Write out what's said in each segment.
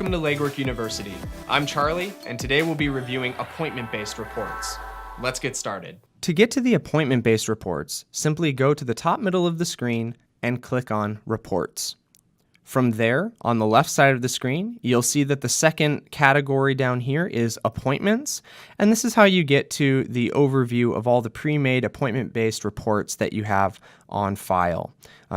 Welcome to Legwork University. I'm Charlie, and today we'll be reviewing appointment-based reports. Let's get started. To get to the appointment-based reports, simply go to the top middle of the screen and click on Reports. From there, on the left side of the screen, you'll see that the second category down here is Appointments, and this is how you get to the overview of all the pre-made appointment-based reports that you have on file.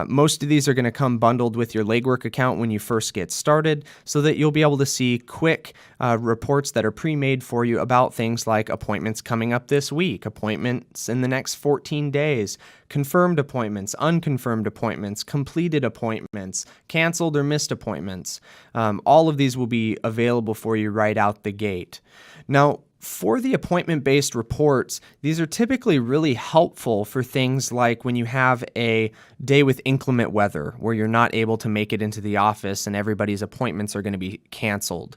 Most of these are going to come bundled with your Legwork account when you first get started, so that you'll be able to see quick reports that are pre-made for you about things like appointments coming up this week, appointments in the next 14 days, confirmed appointments, unconfirmed appointments, completed appointments, canceled or missed appointments. All of these will be available for you right out the gate. Now, for the appointment-based reports, these are typically really helpful for things like when you have a day with inclement weather where you're not able to make it into the office and everybody's appointments are going to be canceled.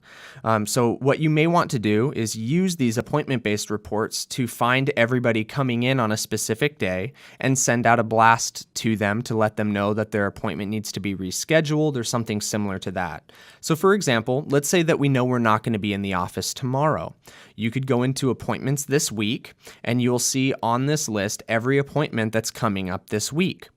So what you may want to do is use these appointment-based reports to find everybody coming in on a specific day and send out a blast to them to let them know that their appointment needs to be rescheduled or something similar to that. So for example, let's say that we know we're not going to be in the office tomorrow. You could go into appointments this week and you'll see on this list every appointment that's coming up this week.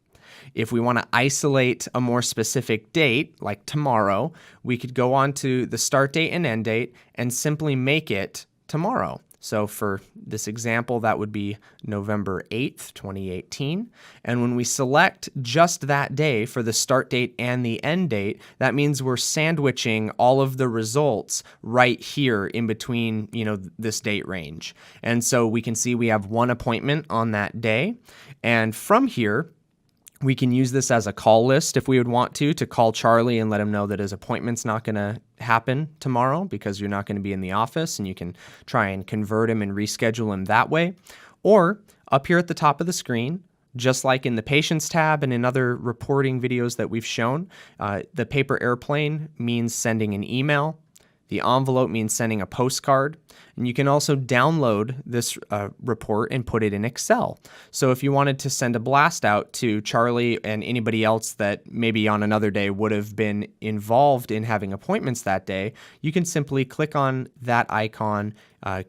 If we want to isolate a more specific date, like tomorrow, we could go on to the start date and end date and simply make it tomorrow. So for this example, that would be November 8th, 2018. And when we select just that day for the start date and the end date, that means we're sandwiching all of the results right here in between, this date range. And so we can see we have one appointment on that day. And from here, we can use this as a call list if we would want to call Charlie and let him know that his appointment's not going to happen tomorrow because you're not going to be in the office, and you can try and convert him and reschedule him that way. Or up here at the top of the screen, just like in the Patients tab and in other reporting videos that we've shown, the paper airplane means sending an email. The envelope means sending a postcard, and you can also download this report and put it in Excel. So if you wanted to send a blast out to Charlie and anybody else that maybe on another day would have been involved in having appointments that day, you can simply click on that icon,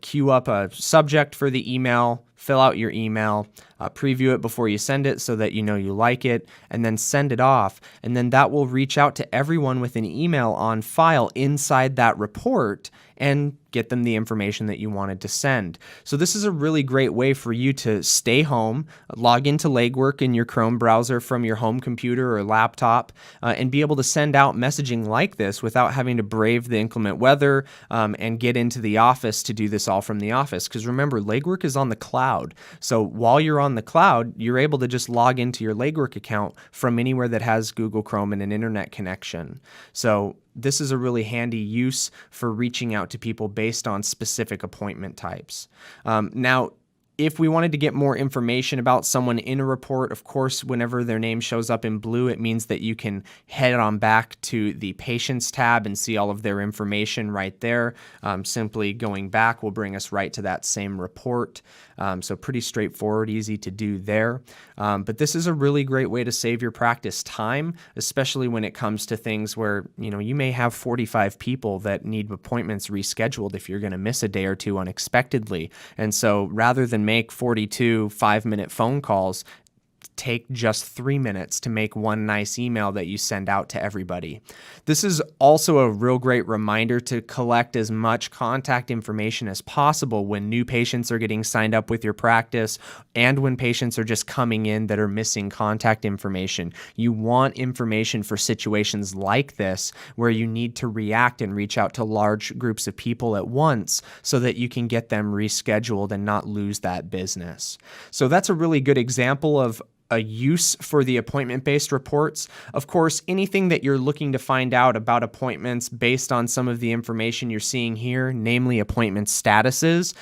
queue up a subject for the email, fill out your email, preview it before you send it so that you know you like it, and then send it off. And then that will reach out to everyone with an email on file inside that report and get them the information that you wanted to send. So this is a really great way for you to stay home, log into Legwork in your Chrome browser from your home computer or laptop, and be able to send out messaging like this without having to brave the inclement weather and get into the office to do this all from the office. Because remember, Legwork is on the cloud. So while you're on the cloud, you're able to just log into your Legwork account from anywhere that has Google Chrome and an internet connection. So this is a really handy use for reaching out to people based on specific appointment types. Now, if we wanted to get more information about someone in a report, of course, whenever their name shows up in blue, it means that you can head on back to the Patients tab and see all of their information right there. Simply going back will bring us right to that same report. So pretty straightforward, easy to do there. But this is a really great way to save your practice time, especially when it comes to things where, you may have 45 people that need appointments rescheduled if you're going to miss a day or two unexpectedly. And so rather than make 42 5-minute phone calls, take just 3 minutes to make one nice email that you send out to everybody. This is also a real great reminder to collect as much contact information as possible when new patients are getting signed up with your practice and when patients are just coming in that are missing contact information. You want information for situations like this where you need to react and reach out to large groups of people at once so that you can get them rescheduled and not lose that business. So that's a really good example of a use for the appointment-based reports. Of course, anything that you're looking to find out about appointments based on some of the information you're seeing here, namely appointment statuses,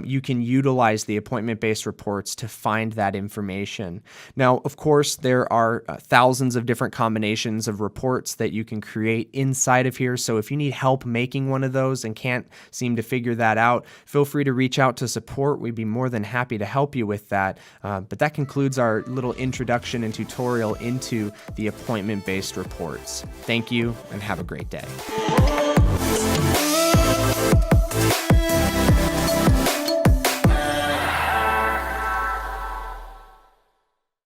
you can utilize the appointment-based reports to find that information. Now, of course, there are thousands of different combinations of reports that you can create inside of here. So if you need help making one of those and can't seem to figure that out, feel free to reach out to support. We'd be more than happy to help you with that. But that concludes our little introduction and tutorial into the appointment-based reports. Thank you and have a great day.